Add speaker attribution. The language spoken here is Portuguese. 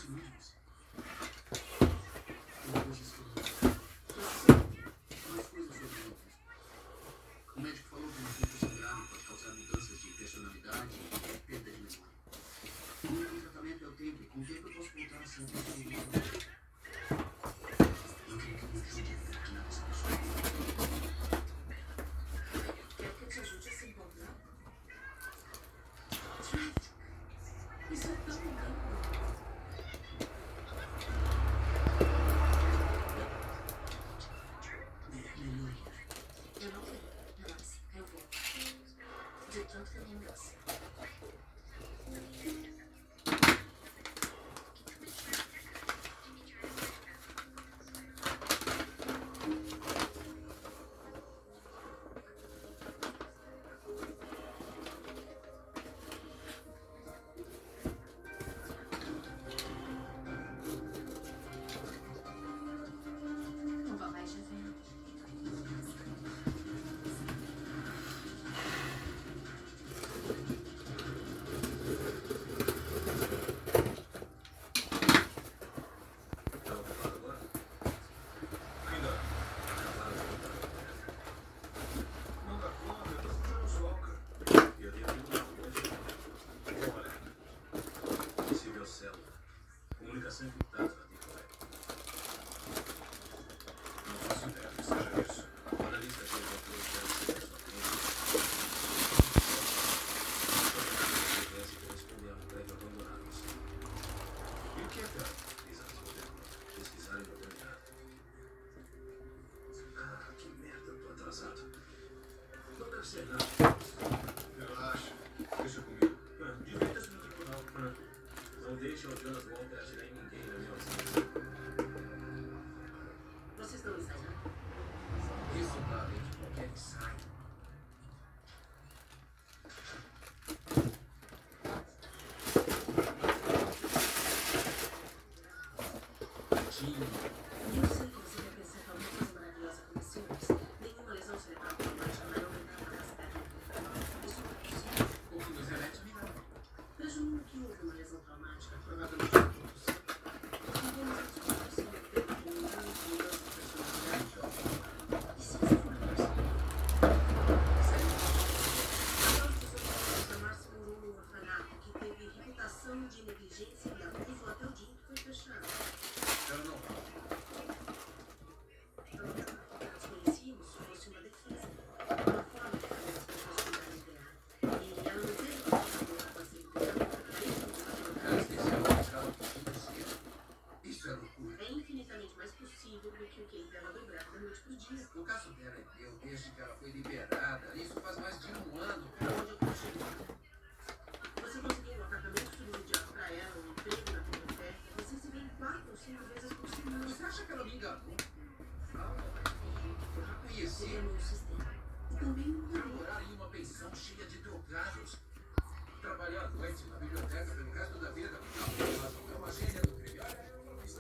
Speaker 1: mesmos. Depois disso tudo, mais coisas sobre outras. O médico falou que uma concussão grave pode causar mudanças de personalidade e perda de memória. O único tratamento é o tempo, e com o tempo eu posso voltar a ser uma pessoa normal. Eu queria que me ajude a imaginar essa pessoa.
Speaker 2: Quer que eu te ajude a se encontrar? Isso é tão lindo.
Speaker 1: Melhor.
Speaker 2: Eu não quero, mas eu vou. De tanto que eu me gosto. O papai já veio.
Speaker 3: Tá ocupado agora? Ainda. Acabaram de voltar. Não dá conta, eu tô fazendo soca. E eu tenho que ir lá hoje. Olha, possível célula. Comunicação encurtada, Nicolai. Não faço ideia do que seja isso. O analista que encontrou os testes da sua clínica. Tivesse que responder a um prédio abandonado. E o que é cara? Exato. Pesquisar e modernidade. Ah, que merda, tô atrasado. Não deve ser nada. Relaxa. Deixa comigo. Divirta-se no tribunal. Não deixa o Jonas Walter atirar em ninguém na minha ausência.
Speaker 2: Vocês estão ensaiando?
Speaker 3: Isso tá além de qualquer ensaio. Tinho.
Speaker 2: Eu sei que você quer pensar que alguma coisa maravilhosa aconteceu, mas nenhuma lesão cerebral traumática vai aumentar a capacidade mental. Isso não é possível.
Speaker 1: O que nos remete a virar.
Speaker 2: Presumo que houve uma lesão traumática, provavelmente a todos. Podemos discutir sobre o tempo de mudança de personalidade. E se isso for possível? Sério? Nós precisamos chamar-se por um orfanato que teve reputação de negligência e abuso até o dia em que foi fechado.
Speaker 1: Eu não.
Speaker 2: Nós conhecíamos se fosse uma defesa, uma forma de fazer as pessoas cuidarem dela. E ela não teve que passar por passeio dela, daí que nos
Speaker 1: Ela esqueceu de buscar o que você. Isso é loucura.
Speaker 2: é infinitamente mais possível do que o que dela dobrar da noite pro dia.
Speaker 1: O caso dela é meu desde que ela foi liberada. Isso faz mais de um ano.
Speaker 2: Pra onde eu tô chegando? Você conseguiu um apartamento subsidiado pra ela, um emprego na Comitê, você se vê 4 ou 5 vezes por semana.
Speaker 1: Você acha que ela me enganou? Não. Eu já conheci.
Speaker 2: Programou o sistema. Também não mudou.
Speaker 1: Morar em uma pensão cheia de drogados. Trabalhar à noite na biblioteca pelo resto da vida. Não, é uma gênia.